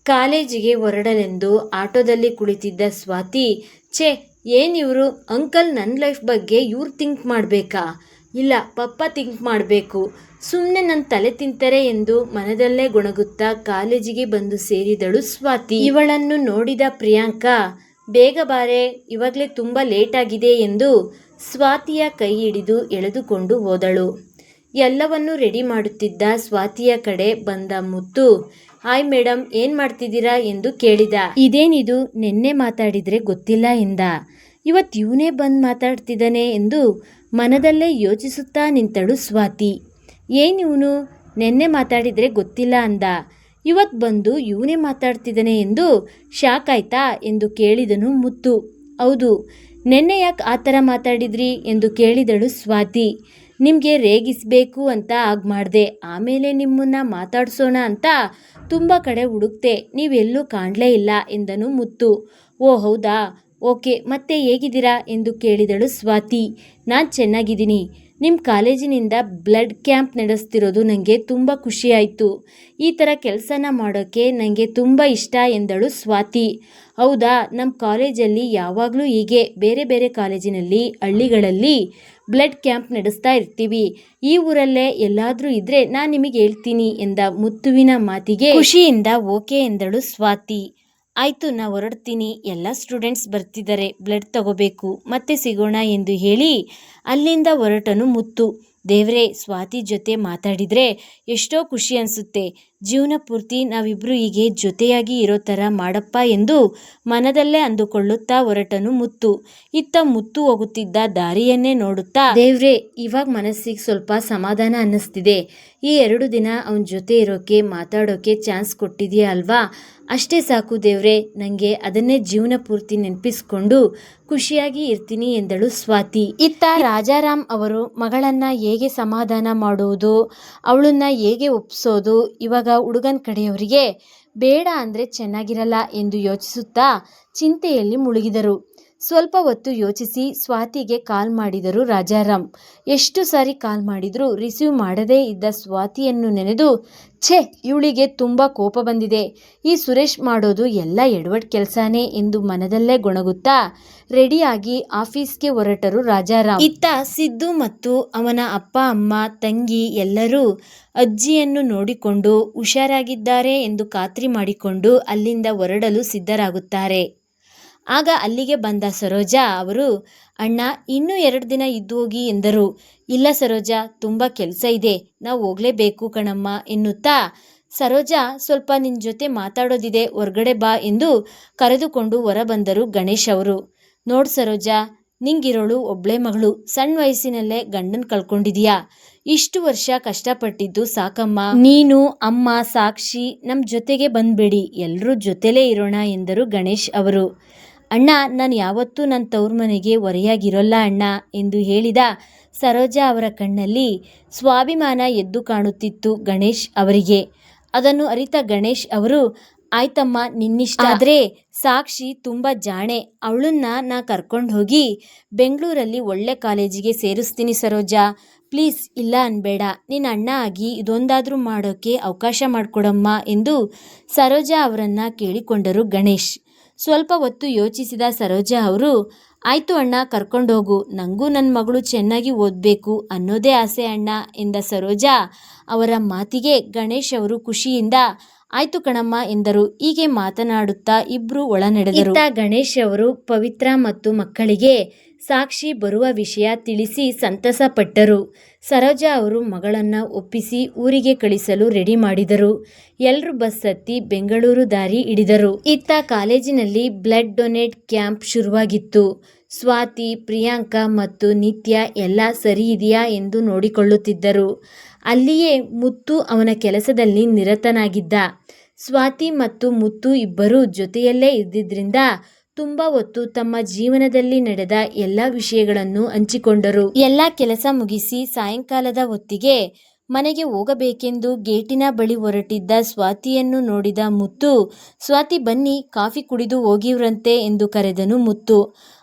ಕಾಲೇಜಿಗೆ ಹೊರಡಲೆಂದು ಆಟೋದಲ್ಲಿ ಕುಳಿತಿದ್ದ ಸ್ವಾತಿ, ಛೇ ಏನಿವರು ಅಂಕಲ್, ನನ್ನ ಲೈಫ್ ಬಗ್ಗೆ ಇವ್ರು ಥಿಂಕ್ ಮಾಡಬೇಕಾ? ಇಲ್ಲ, ಪಪ್ಪ ಥಿಂಕ್ ಮಾಡಬೇಕು, ಸುಮ್ಮನೆ ನನ್ನ ತಲೆ ತಿಂತಾರೆ ಎಂದು ಮನದಲ್ಲೇ ಗೊಣಗುತ್ತಾ ಕಾಲೇಜಿಗೆ ಬಂದು ಸೇರಿದಳು ಸ್ವಾತಿ. ಇವಳನ್ನು ನೋಡಿದ ಪ್ರಿಯಾಂಕಾ, ಬೇಗ ಬಾರೆ, ಇವಾಗಲೇ ತುಂಬ ಲೇಟ್ ಆಗಿದೆ ಎಂದು ಸ್ವಾತಿಯ ಕೈ ಹಿಡಿದು ಎಳೆದುಕೊಂಡು ಹೋದಳು. ಎಲ್ಲವನ್ನೂ ರೆಡಿ ಮಾಡುತ್ತಿದ್ದ ಸ್ವಾತಿಯ ಕಡೆ ಬಂದ ಮುತ್ತು, ಹಾಯ್ ಮೇಡಮ್, ಏನು ಮಾಡ್ತಿದ್ದೀರಾ ಎಂದು ಕೇಳಿದ. ಇದೇನಿದು, ನಿನ್ನೆ ಮಾತಾಡಿದರೆ ಗೊತ್ತಿಲ್ಲ ಎಂದ. ಇವತ್ತು ಇವನೇ ಬಂದು ಮಾತಾಡ್ತಿದ್ದಾನೆ ಎಂದು ಮನದಲ್ಲೇ ಯೋಚಿಸುತ್ತಾ ನಿಂತಳು ಸ್ವಾತಿ. ಏನಿವನು ನಿನ್ನೆ ಮಾತಾಡಿದರೆ ಗೊತ್ತಿಲ್ಲ ಅಂದ, ಇವತ್ತು ಬಂದು ಇವನೇ ಮಾತಾಡ್ತಿದ್ದಾನೆ ಎಂದು ಶಾಕ್ ಆಯ್ತಾ ಎಂದು ಕೇಳಿದನು ಮುತ್ತು. ಹೌದು, ನಿನ್ನೆ ಯಾಕೆ ಆ ಥರ ಮಾತಾಡಿದ್ರಿ ಎಂದು ಕೇಳಿದಳು ಸ್ವಾತಿ. ನಿಮಗೆ ರೇಗಿಸಬೇಕು ಅಂತ ಆಗ ಮಾಡಿದೆ, ಆಮೇಲೆ ನಿಮ್ಮನ್ನು ಮಾತಾಡ್ಸೋಣ ಅಂತ ತುಂಬ ಕಡೆ ಹುಡುಕ್ತೆ, ನೀವೆಲ್ಲೂ ಕಾಣಲೇ ಇಲ್ಲ ಎಂದನು ಮುತ್ತು. ಓ ಹೌದಾ, ಓಕೆ, ಮತ್ತೆ ಹೇಗಿದ್ದೀರಾ ಎಂದು ಕೇಳಿದಳು ಸ್ವಾತಿ. ನಾನು ಚೆನ್ನಾಗಿದ್ದೀನಿ. ನಿಮ್ಮ ಕಾಲೇಜಿನಿಂದ ಬ್ಲಡ್ ಕ್ಯಾಂಪ್ ನಡೆಸ್ತಿರೋದು ನನಗೆ ತುಂಬ ಖುಷಿಯಾಯಿತು. ಈ ಥರ ಕೆಲಸನ ಮಾಡೋಕ್ಕೆ ನನಗೆ ತುಂಬ ಇಷ್ಟ ಎಂದಳು ಸ್ವಾತಿ. ಹೌದಾ, ನಮ್ಮ ಕಾಲೇಜಲ್ಲಿ ಯಾವಾಗಲೂ ಹೀಗೆ ಬೇರೆ ಬೇರೆ ಕಾಲೇಜಿನಲ್ಲಿ ಹಳ್ಳಿಗಳಲ್ಲಿ ಬ್ಲಡ್ ಕ್ಯಾಂಪ್ ನಡೆಸ್ತಾ ಇರ್ತೀವಿ. ಈ ಊರಲ್ಲೇ ಎಲ್ಲಾದರೂ ಇದ್ದರೆ ನಾನು ನಿಮಗೆ ಹೇಳ್ತೀನಿ ಎಂದ ಮುತ್ತುವಿನ ಮಾತಿಗೆ ಖುಷಿಯಿಂದ ಓಕೆ ಎಂದಳು ಸ್ವಾತಿ. ಆಯಿತು, ನಾ ಹೊರಡ್ತೀನಿ, ಎಲ್ಲ ಸ್ಟೂಡೆಂಟ್ಸ್ ಬರ್ತಿದ್ದಾರೆ, ಬ್ಲಡ್ ತಗೋಬೇಕು, ಮತ್ತೆ ಸಿಗೋಣ ಎಂದು ಹೇಳಿ ಅಲ್ಲಿಂದ ಹೊರಟನು ಮುತ್ತು. ದೇವ್ರೇ, ಸ್ವಾತಿ ಜೊತೆ ಮಾತಾಡಿದರೆ ಎಷ್ಟೋ ಖುಷಿ ಅನಿಸುತ್ತೆ. ಜೀವನ ಪೂರ್ತಿ ನಾವಿಬ್ಬರು ಹೀಗೆ ಜೊತೆಯಾಗಿ ಇರೋ ಥರ ಮಾಡಪ್ಪ ಎಂದು ಮನದಲ್ಲೇ ಅಂದುಕೊಳ್ಳುತ್ತಾ ಹೊರಟನು ಮುತ್ತು. ಇತ್ತ ಮುತ್ತು ಹೋಗುತ್ತಿದ್ದ ದಾರಿಯನ್ನೇ ನೋಡುತ್ತಾ, ದೇವ್ರೇ, ಇವಾಗ ಮನಸ್ಸಿಗೆ ಸ್ವಲ್ಪ ಸಮಾಧಾನ ಅನ್ನಿಸ್ತಿದೆ. ಈ 2 ದಿನ ಅವನ ಜೊತೆ ಇರೋಕೆ, ಮಾತಾಡೋಕೆ ಚಾನ್ಸ್ ಕೊಟ್ಟಿದೆಯಾ ಅಲ್ವಾ, ಅಷ್ಟೇ ಸಾಕು ದೇವ್ರೇ, ನನಗೆ ಅದನ್ನೇ ಜೀವನ ಪೂರ್ತಿ ನೆನಪಿಸ್ಕೊಂಡು ಖುಷಿಯಾಗಿ ಇರ್ತೀನಿ ಎಂದಳು ಸ್ವಾತಿ. ಇತ್ತ ರಾಜಾರಾಮ್ ಅವರು ಮಗಳನ್ನ ಹೇಗೆ ಸಮಾಧಾನ ಮಾಡುವುದು, ಅವಳನ್ನ ಹೇಗೆ ಒಪ್ಪಿಸೋದು, ಇವಾಗ ಹುಡುಗನ ಕಡೆಯವರಿಗೆ ಬೇಡ ಅಂದರೆ ಚೆನ್ನಾಗಿರಲ್ಲ ಎಂದು ಯೋಚಿಸುತ್ತಾ ಚಿಂತೆಯಲ್ಲಿ ಮುಳುಗಿದರು. ಸ್ವಲ್ಪ ಹೊತ್ತು ಯೋಚಿಸಿ ಸ್ವಾತಿಗೆ ಕಾಲ್ ಮಾಡಿದರು ರಾಜಾರಾಮ್. ಎಷ್ಟು ಸಾರಿ ಕಾಲ್ ಮಾಡಿದರೂ ರಿಸೀವ್ ಮಾಡದೇ ಇದ್ದ ಸ್ವಾತಿಯನ್ನು ನೆನೆದು, ಛೇ, ಇವಳಿಗೆ ತುಂಬ ಕೋಪ ಬಂದಿದೆ, ಈ ಸುರೇಶ್ ಮಾಡೋದು ಎಲ್ಲ ಎಡವಟ್ ಕೆಲಸನೇ ಎಂದು ಮನದಲ್ಲೇ ಗೊಣಗುತ್ತಾ ರೆಡಿಯಾಗಿ ಆಫೀಸ್ಗೆ ಹೊರಟರು ರಾಜಾರಾಮ್. ಇತ್ತ ಸಿದ್ದು ಮತ್ತು ಅವನ ಅಪ್ಪ ಅಮ್ಮ ತಂಗಿ ಎಲ್ಲರೂ ಅಜ್ಜಿಯನ್ನು ನೋಡಿಕೊಂಡು ಹುಷಾರಾಗಿದ್ದಾರೆ ಎಂದು ಖಾತ್ರಿ ಮಾಡಿಕೊಂಡು ಅಲ್ಲಿಂದ ಹೊರಡಲು ಸಿದ್ಧರಾಗುತ್ತಾರೆ. ಆಗ ಅಲ್ಲಿಗೆ ಬಂದ ಸರೋಜಾ ಅವರು, ಅಣ್ಣ, ಇನ್ನೂ 2 ದಿನ ಇದ್ದು ಹೋಗಿ ಎಂದರು. ಇಲ್ಲ ಸರೋಜಾ, ತುಂಬ ಕೆಲಸ ಇದೆ, ನಾವು ಹೋಗಲೇಬೇಕು ಕಣಮ್ಮ ಎನ್ನುತ್ತಾ ಸರೋಜಾ, ಸ್ವಲ್ಪ ನಿನ್ನ ಜೊತೆ ಮಾತಾಡೋದಿದೆ, ಹೊರಗಡೆ ಬಾ ಎಂದು ಕರೆದುಕೊಂಡು ಹೊರಬಂದರು ಗಣೇಶ್ ಅವರು. ನೋಡು ಸರೋಜಾ, ನಿಂಗಿರೋಳು ಒಬ್ಳೆ ಮಗಳು, ಸಣ್ಣ ವಯಸ್ಸಿನಲ್ಲೇ ಗಂಡನ ಕಳ್ಕೊಂಡಿದೀಯಾ, ಇಷ್ಟು ವರ್ಷ ಕಷ್ಟಪಟ್ಟಿದ್ದು ಸಾಕಮ್ಮ. ನೀನು, ಅಮ್ಮ, ಸಾಕ್ಷಿ ನಮ್ಮ ಜೊತೆಗೆ ಬಂದ್ಬೇಡಿ, ಎಲ್ಲರೂ ಜೊತೆಲೇ ಇರೋಣ ಎಂದರು ಗಣೇಶ್ ಅವರು. ಅಣ್ಣ, ನಾನು ಯಾವತ್ತೂ ನನ್ನ ತವ್ರ ಮನೆಗೆ ಹೊರೆಯಾಗಿರೋಲ್ಲ ಅಣ್ಣ ಎಂದು ಹೇಳಿದ ಸರೋಜಾ ಅವರ ಕಣ್ಣಲ್ಲಿ ಸ್ವಾಭಿಮಾನ ಎದ್ದು ಕಾಣುತ್ತಿತ್ತು ಗಣೇಶ್ ಅವರಿಗೆ. ಅದನ್ನು ಅರಿತ ಗಣೇಶ್ ಅವರು, ಆಯ್ತಮ್ಮ, ನಿನ್ನಿಷ್ಟ, ಆದರೆ ಸಾಕ್ಷಿ ತುಂಬ ಜಾಣೆ, ಅವಳನ್ನ ನಾ ಕರ್ಕೊಂಡು ಹೋಗಿ ಬೆಂಗಳೂರಲ್ಲಿ ಒಳ್ಳೆ ಕಾಲೇಜಿಗೆ ಸೇರಿಸ್ತೀನಿ ಸರೋಜಾ, ಪ್ಲೀಸ್ ಇಲ್ಲ ಅನ್ಬೇಡ, ನಿನ್ನ ಅಣ್ಣ ಆಗಿ ಇದೊಂದಾದರೂ ಮಾಡೋಕ್ಕೆ ಅವಕಾಶ ಮಾಡಿಕೊಡಮ್ಮ ಎಂದು ಸರೋಜಾ ಅವರನ್ನು ಕೇಳಿಕೊಂಡರು ಗಣೇಶ್. ಸ್ವಲ್ಪ ಹೊತ್ತು ಯೋಚಿಸಿದ ಸರೋಜಾ ಅವರು, ಆಯಿತು ಅಣ್ಣ, ಕರ್ಕೊಂಡೋಗು, ನನಗೂ ನನ್ನ ಮಗಳು ಚೆನ್ನಾಗಿ ಓದಬೇಕು ಅನ್ನೋದೇ ಆಸೆ ಅಣ್ಣ ಎಂದ ಸರೋಜಾ ಅವರ ಮಾತಿಗೆ ಗಣೇಶ್ ಅವರು ಖುಷಿಯಿಂದ ಆಯ್ತು ಕಣಮ್ಮ ಎಂದರು. ಹೀಗೆ ಮಾತನಾಡುತ್ತಾ ಇಬ್ಬರು ಒಳ ನಡೆದರು. ಇತ್ತ ಗಣೇಶ್ ಅವರು ಪವಿತ್ರ ಮತ್ತು ಮಕ್ಕಳಿಗೆ ಸಾಕ್ಷಿ ಬರುವ ವಿಷಯ ತಿಳಿಸಿ ಸಂತಸ ಪಟ್ಟರು. ಸರೋಜಾ ಅವರು ಮಗಳನ್ನು ಒಪ್ಪಿಸಿ ಊರಿಗೆ ಕಳಿಸಲು ರೆಡಿ ಮಾಡಿದರು. ಎಲ್ಲರೂ ಬಸ್ ಹತ್ತಿ ಬೆಂಗಳೂರು ದಾರಿ ಹಿಡಿದರು. ಇತ್ತ ಕಾಲೇಜಿನಲ್ಲಿ ಬ್ಲಡ್ ಡೊನೇಟ್ ಕ್ಯಾಂಪ್ ಶುರುವಾಗಿತ್ತು. ಸ್ವಾತಿ, ಪ್ರಿಯಾಂಕಾ ಮತ್ತು ನಿತ್ಯ ಎಲ್ಲ ಸರಿ ಇದೆಯಾ ಎಂದು ನೋಡಿಕೊಳ್ಳುತ್ತಿದ್ದರು. ಅಲ್ಲಿಯೇ ಮುತ್ತು ಅವನ ಕೆಲಸದಲ್ಲಿ ನಿರತನಾಗಿದ್ದ. ಸ್ವಾತಿ ಮತ್ತು ಮುತ್ತು ಇಬ್ಬರೂ ಜೊತೆಯಲ್ಲೇ ಇದ್ದಿದ್ದರಿಂದ ತುಂಬ ಹೊತ್ತು ತಮ್ಮ ಜೀವನದಲ್ಲಿ ನಡೆದ ಎಲ್ಲ ವಿಷಯಗಳನ್ನು ಹಂಚಿಕೊಂಡರು. ಎಲ್ಲ ಕೆಲಸ ಮುಗಿಸಿ ಸಾಯಂಕಾಲದ ಹೊತ್ತಿಗೆ ಮನೆಗೆ ಹೋಗಬೇಕೆಂದು ಗೇಟಿನ ಬಳಿ ಹೊರಟಿದ್ದ ಸ್ವಾತಿಯನ್ನು ನೋಡಿದ ಮುತ್ತು, ಸ್ವಾತಿ ಬನ್ನಿ ಕಾಫಿ ಕುಡಿದು ಹೋಗಿವ್ರಂತೆ ಎಂದು ಕರೆದನು ಮುತ್ತು.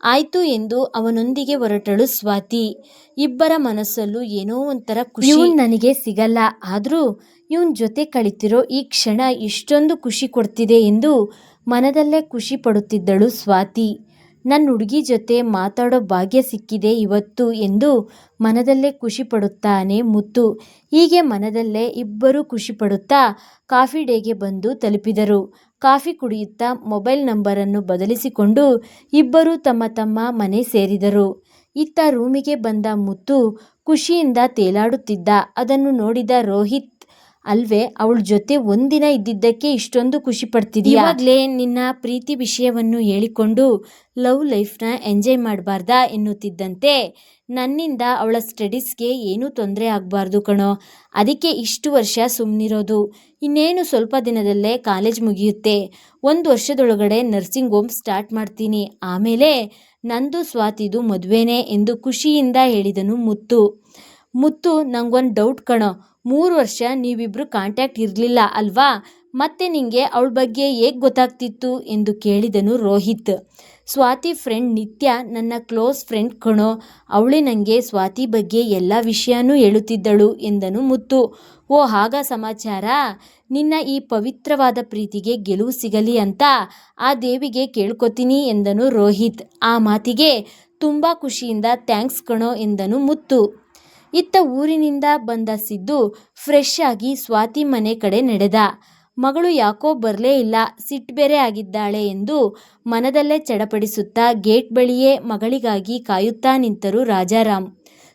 ಆಯ್ತು ಎಂದು ಅವನೊಂದಿಗೆ ಹೊರಟಳು ಸ್ವಾತಿ. ಇಬ್ಬರ ಮನಸ್ಸಲ್ಲೂ ಏನೋ ಒಂಥರ ಖುಷಿ. ಇವನ್ ನನಗೆ ಸಿಗಲ್ಲ, ಆದರೂ ಇವನ್ ಜೊತೆ ಕಳಿತಿರೋ ಈ ಕ್ಷಣ ಇಷ್ಟೊಂದು ಖುಷಿ ಕೊಡ್ತಿದೆ ಎಂದು ಮನದಲ್ಲೇ ಖುಷಿ ಪಡುತ್ತಿದ್ದಳು ಸ್ವಾತಿ. ನನ್ನ ಹುಡುಗಿ ಜೊತೆ ಮಾತಾಡೋ ಭಾಗ್ಯ ಸಿಕ್ಕಿದೆ ಇವತ್ತು ಎಂದು ಮನದಲ್ಲೇ ಖುಷಿ ಪಡುತ್ತಾನೆ ಮುತ್ತು. ಹೀಗೆ ಮನದಲ್ಲೇ ಇಬ್ಬರು ಖುಷಿ ಪಡುತ್ತಾ ಕಾಫಿ ಡೇಗೆ ಬಂದು ತಲುಪಿದರು. ಕಾಫಿ ಕುಡಿಯುತ್ತಾ ಮೊಬೈಲ್ ನಂಬರನ್ನು ಬದಲಿಸಿಕೊಂಡು ಇಬ್ಬರು ತಮ್ಮ ತಮ್ಮ ಮನೆ ಸೇರಿದರು. ಇತ್ತ ರೂಮಿಗೆ ಬಂದ ಮುತ್ತು ಖುಷಿಯಿಂದ ತೇಲಾಡುತ್ತಿದ್ದ. ಅದನ್ನು ನೋಡಿದ ರೋಹಿತ್, ಅಲ್ವೇ ಅವಳ ಜೊತೆ ಒಂದಿನ ಇದ್ದಿದ್ದಕ್ಕೆ ಇಷ್ಟೊಂದು ಖುಷಿ ಪಡ್ತಿದ್ದೀಯ? ಇವಾಗಲೇ ನಿನ್ನ ಪ್ರೀತಿ ವಿಷಯವನ್ನು ಹೇಳಿಕೊಂಡು ಲವ್ ಲೈಫ್ನ ಎಂಜಾಯ್ ಮಾಡಬಾರ್ದಾ ಎನ್ನುತ್ತಿದ್ದಂತೆ, ನನ್ನಿಂದ ಅವಳ ಸ್ಟಡೀಸ್ಗೆ ಏನೂ ತೊಂದರೆ ಆಗಬಾರ್ದು ಕಣೋ, ಅದಕ್ಕೆ ಇಷ್ಟು ವರ್ಷ ಸುಮ್ಮನಿರೋದು. ಇನ್ನೇನು ಸ್ವಲ್ಪ ದಿನದಲ್ಲೇ ಕಾಲೇಜ್ ಮುಗಿಯುತ್ತೆ, 1 ವರ್ಷದೊಳಗಡೆ ನರ್ಸಿಂಗ್ ಹೋಮ್ ಸ್ಟಾರ್ಟ್ ಮಾಡ್ತೀನಿ, ಆಮೇಲೆ ನಂದು ಸ್ವಾತಿದು ಮದುವೆನೇ ಎಂದು ಖುಷಿಯಿಂದ ಹೇಳಿದನು ಮುತ್ತು. ಮುತ್ತು, ನಂಗೊಂದು ಡೌಟ್ ಕಣೋ, 3 ವರ್ಷ ನೀವಿಬ್ರು ಕಾಂಟ್ಯಾಕ್ಟ್ ಇರಲಿಲ್ಲ ಅಲ್ವಾ, ಮತ್ತೆ ನಿಂಗೆ ಅವಳ ಬಗ್ಗೆ ಹೇಗೆ ಗೊತ್ತಾಗ್ತಿತ್ತು ಎಂದು ಕೇಳಿದನು ರೋಹಿತ್. ಸ್ವಾತಿ ಫ್ರೆಂಡ್ ನಿತ್ಯ ನನ್ನ ಕ್ಲೋಸ್ ಫ್ರೆಂಡ್ ಕಣೋ, ಅವಳೇ ನನಗೆ ಸ್ವಾತಿ ಬಗ್ಗೆ ಎಲ್ಲ ವಿಷಯನೂ ಹೇಳುತ್ತಿದ್ದಳು ಎಂದನು ಮುತ್ತು. ಓ ಹಾಗ ಸಮಾಚಾರ, ನಿನ್ನ ಈ ಪವಿತ್ರವಾದ ಪ್ರೀತಿಗೆ ಗೆಲುವು ಸಿಗಲಿ ಅಂತ ಆ ದೇವಿಗೆ ಕೇಳ್ಕೊತೀನಿ ಎಂದನು ರೋಹಿತ್. ಆ ಮಾತಿಗೆ ತುಂಬ ಖುಷಿಯಿಂದ ಥ್ಯಾಂಕ್ಸ್ ಕಣೋ ಎಂದನು ಮುತ್ತು. ಇತ್ತ ಊರಿನಿಂದ ಬಂದ ಸಿದ್ದು ಫ್ರೆಶ್ ಆಗಿ ಸ್ವಾತಿ ಮನೆ ಕಡೆ ನಡೆದ. ಮಗಳು ಯಾಕೋ ಬರಲೇ ಇಲ್ಲ, ಸಿಟ್ಟು ಬೇರೆ ಆಗಿದ್ದಾಳೆ ಎಂದು ಮನದಲ್ಲೇ ಚಡಪಡಿಸುತ್ತಾ ಗೇಟ್ ಬಳಿಯೇ ಮಗಳಿಗಾಗಿ ಕಾಯುತ್ತಾ ನಿಂತರು ರಾಜಾರಾಮ್.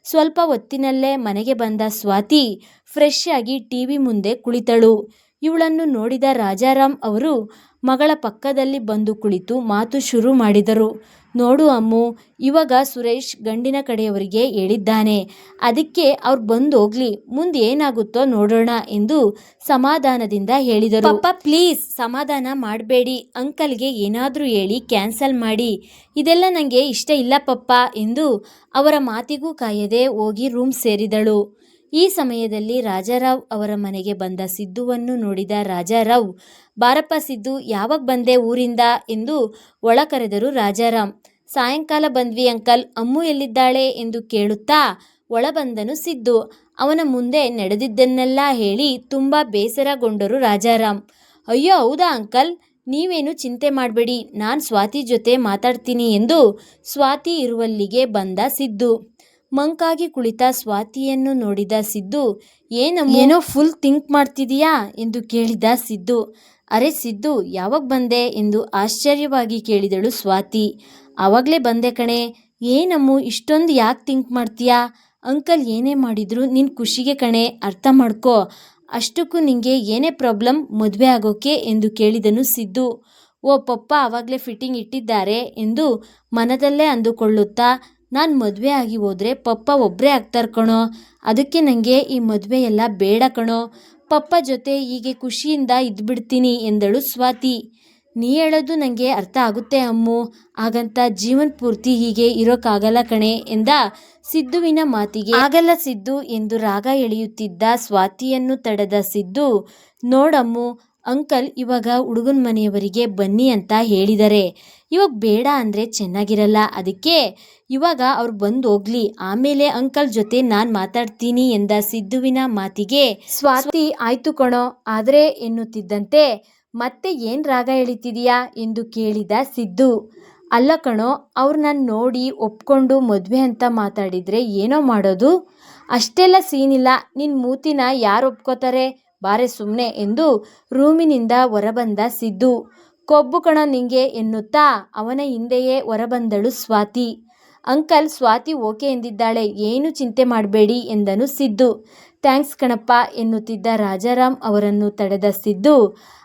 ಸ್ವಲ್ಪ ಹೊತ್ತಿನಲ್ಲೇ ಮನೆಗೆ ಬಂದ ಸ್ವಾತಿ ಫ್ರೆಶ್ ಆಗಿ ಟಿವಿ ಮುಂದೆ ಕುಳಿತಳು. ಇವಳನ್ನು ನೋಡಿದ ರಾಜಾರಾಮ್ ಅವರು ಮಗಳ ಪಕ್ಕದಲ್ಲಿ ಬಂದು ಕುಳಿತು ಮಾತು ಶುರು ಮಾಡಿದರು. ನೋಡು ಅಮ್ಮು, ಇವಾಗ ಸುರೇಶ್ ಗಂಡಿನ ಕಡೆಯವರಿಗೆ ಹೇಳಿದ್ದಾನೆ, ಅದಕ್ಕೆ ಅವ್ರು ಬಂದು ಹೋಗ್ಲಿ, ಮುಂದೆ ಏನಾಗುತ್ತೋ ನೋಡೋಣ ಎಂದು ಸಮಾಧಾನದಿಂದ ಹೇಳಿದರು. ಪಪ್ಪ ಪ್ಲೀಸ್ ಸಮಾಧಾನ ಮಾಡಬೇಡಿ, ಅಂಕಲ್ಗೆ ಏನಾದರೂ ಹೇಳಿ ಕ್ಯಾನ್ಸಲ್ ಮಾಡಿ, ಇದೆಲ್ಲ ನನಗೆ ಇಷ್ಟ ಇಲ್ಲ ಪಪ್ಪ ಎಂದು ಅವರ ಮಾತಿಗೂ ಕಾಯದೆ ಹೋಗಿ ರೂಮ್ ಸೇರಿದಳು. ಈ ಸಮಯದಲ್ಲಿ ರಾಜಾರಾವ್ ಅವರ ಮನೆಗೆ ಬಂದ ಸಿದ್ದುವನ್ನು ನೋಡಿದ ರಾಜಾರಾವ್, ಬಾರಪ್ಪ ಸಿದ್ದು, ಯಾವಾಗ ಬಂದೆ ಊರಿಂದ ಎಂದು ಒಳ ಕರೆದರು ರಾಜಾರಾಮ್. ಸಾಯಂಕಾಲ ಬಂದ್ವಿ ಅಂಕಲ್, ಅಮ್ಮು ಎಲ್ಲಿದ್ದಾಳೆ ಎಂದು ಕೇಳುತ್ತಾ ಒಳ ಬಂದನು ಸಿದ್ದು. ಅವನ ಮುಂದೆ ನಡೆದಿದ್ದನ್ನೆಲ್ಲ ಹೇಳಿ ತುಂಬ ಬೇಸರಗೊಂಡರು ರಾಜಾರಾಮ್. ಅಯ್ಯೋ ಹೌದಾ ಅಂಕಲ್, ನೀವೇನು ಚಿಂತೆ ಮಾಡಬೇಡಿ, ನಾನು ಸ್ವಾತಿ ಜೊತೆ ಮಾತಾಡ್ತೀನಿ ಎಂದು ಸ್ವಾತಿ ಇರುವಲ್ಲಿಗೆ ಬಂದ ಸಿದ್ದು. ಮಂಕಾಗಿ ಕುಳಿತ ಸ್ವಾತಿಯನ್ನು ನೋಡಿದ ಸಿದ್ದು, ಏನೋ ಫುಲ್ ಥಿಂಕ್ ಮಾಡ್ತಿದೀಯಾ ಎಂದು ಕೇಳಿದ ಸಿದ್ದು. ಅರೆ ಸಿದ್ದು, ಯಾವಾಗ ಬಂದೆ ಎಂದು ಆಶ್ಚರ್ಯವಾಗಿ ಕೇಳಿದಳು ಸ್ವಾತಿ. ಆವಾಗಲೇ ಬಂದೆ ಕಣೆ. ಏನಮ್ಮು ಇಷ್ಟೊಂದು ಯಾಕೆ ಥಿಂಕ್ ಮಾಡ್ತೀಯಾ? ಅಂಕಲ್ ಏನೇ ಮಾಡಿದ್ರು ನಿನ್ನ ಖುಷಿಗೆ ಕಣೆ, ಅರ್ಥ ಮಾಡ್ಕೋ. ಅಷ್ಟಕ್ಕೂ ನಿಂಗೆ ಏನೇ ಪ್ರಾಬ್ಲಮ್ ಮದುವೆ ಆಗೋಕೆ ಎಂದು ಕೇಳಿದನು ಸಿದ್ದು. ಓ ಪಪ್ಪ ಆವಾಗಲೇ ಫಿಟ್ಟಿಂಗ್ ಇಟ್ಟಿದ್ದಾರೆ ಎಂದು ಮನದಲ್ಲೇ ಅಂದುಕೊಳ್ಳುತ್ತಾ, ನಾನು ಮದುವೆ ಆಗಿ ಹೋದರೆ ಪಪ್ಪ ಒಬ್ಬರೇ ಆಗ್ತಾರೆ ಕಣೋ, ಅದಕ್ಕೆ ನನಗೆ ಈ ಮದುವೆ ಎಲ್ಲ ಬೇಡ ಕಣೋ, ಪಪ್ಪ ಜೊತೆ ಹೀಗೆ ಖುಷಿಯಿಂದ ಇದ್ಬಿಡ್ತೀನಿ ಎಂದಳು ಸ್ವಾತಿ. ನೀ ಹೇಳೋದು ನನಗೆ ಅರ್ಥ ಆಗುತ್ತೆ ಅಮ್ಮು, ಹಾಗಂತ ಜೀವನ ಪೂರ್ತಿ ಹೀಗೆ ಇರೋಕ್ಕಾಗಲ್ಲ ಕಣೆ ಎಂದ ಸಿದ್ದುವಿನ ಮಾತಿಗೆ ಆಗಲ್ಲ ಸಿದ್ದು ಎಂದು ರಾಗ ಎಳೆಯುತ್ತಿದ್ದ ಸ್ವಾತಿಯನ್ನು ತಡೆದ ಸಿದ್ದು, ನೋಡಮ್ಮು, ಅಂಕಲ್ ಇವಾಗ ಹುಡುಗನ ಮನೆಯವರಿಗೆ ಬನ್ನಿ ಅಂತ ಹೇಳಿದ್ದಾರೆ, ಇವಾಗ ಬೇಡ ಅಂದರೆ ಚೆನ್ನಾಗಿರಲ್ಲ, ಅದಕ್ಕೆ ಇವಾಗ ಅವ್ರು ಬಂದು ಹೋಗ್ಲಿ, ಆಮೇಲೆ ಅಂಕಲ್ ಜೊತೆ ನಾನು ಮಾತಾಡ್ತೀನಿ ಎಂದ ಸಿದ್ದುವಿನ ಮಾತಿಗೆ ಸ್ವಾತಿ ಆಯ್ತು ಕಣೋ, ಆದರೆ ಎನ್ನುತ್ತಿದ್ದಂತೆ ಮತ್ತೆ ಏನು ರಾಗ ಎಳಿತಿದೀಯಾ ಎಂದು ಕೇಳಿದ ಸಿದ್ದು. ಅಲ್ಲ ಕಣೋ, ಅವ್ರು ನಾನು ನೋಡಿ ಒಪ್ಕೊಂಡು ಮದುವೆ ಅಂತ ಮಾತಾಡಿದರೆ ಏನೋ ಮಾಡೋದು, ಅಷ್ಟೆಲ್ಲ ಸೀನಿಲ್ಲ, ನಿನ್ನ ಮೂತಿನ ಯಾರು ಒಪ್ಕೋತಾರೆ, ಬಾರೆ ಸುಮ್ಮನೆ ಎಂದು ರೂಮಿನಿಂದ ಹೊರಬಂದ ಸಿದ್ದು. ಕೊಬ್ಬು ಕಣೋ ನಿಂಗೆ ಎನ್ನುತ್ತಾ ಅವನ ಹಿಂದೆಯೇ ಹೊರಬಂದಳು ಸ್ವಾತಿ. ಅಂಕಲ್ ಸ್ವಾತಿ ಓಕೆ ಎಂದಿದ್ದಾಳೆ, ಏನು ಚಿಂತೆ ಮಾಡಬೇಡಿ ಎಂದನು ಸಿದ್ದು. ಥ್ಯಾಂಕ್ಸ್ ಕಣಪ್ಪ ಎನ್ನುತ್ತಿದ್ದ ರಾಜಾರಾಮ್ ಅವರನ್ನು ತಡೆದ ಸಿದ್ದು,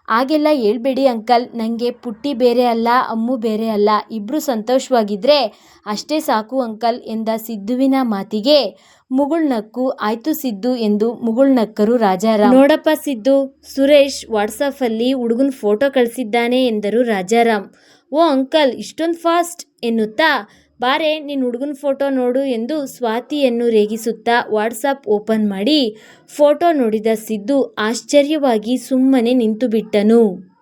ಹಾಗೆಲ್ಲ ಹೇಳ್ಬೇಡಿ ಅಂಕಲ್, ನನಗೆ ಪುಟ್ಟಿ ಬೇರೆ ಅಲ್ಲ, ಅಮ್ಮು ಬೇರೆ ಅಲ್ಲ, ಇಬ್ಬರು ಸಂತೋಷವಾಗಿದ್ದರೆ ಅಷ್ಟೇ ಸಾಕು ಅಂಕಲ್ ಎಂದ ಸಿದ್ದುವಿನ ಮಾತಿಗೆ ಮುಗುಳ್ನಕ್ಕು. ಆಯ್ತು ಸಿದ್ದು ಎಂದು ಮುಗುಳ್ನಕ್ಕರು ರಾಜಾರಾಮ್. ನೋಡಪ್ಪ ಸಿದ್ದು, ಸುರೇಶ್ ವಾಟ್ಸಪ್ಪಲ್ಲಿ ಹುಡುಗನ ಫೋಟೋ ಕಳಿಸಿದ್ದಾನೆ ಎಂದರು ರಾಜಾರಾಮ್. ಓ ಅಂಕಲ್ ಇಷ್ಟೊಂದು ಫಾಸ್ಟ್ ಎನ್ನುತ್ತಾ ಬಾರೆ ನಿನ್ನ ಹುಡುಗನ ಫೋಟೋ ನೋಡು ಎಂದು ಸ್ವಾತಿಯನ್ನು ರೇಗಿಸುತ್ತಾ ವಾಟ್ಸಾಪ್ ಓಪನ್ ಮಾಡಿ ಫೋಟೋ ನೋಡಿದ ಸಿದ್ದು ಆಶ್ಚರ್ಯವಾಗಿ ಸುಮ್ಮನೆ ನಿಂತುಬಿಟ್ಟನು.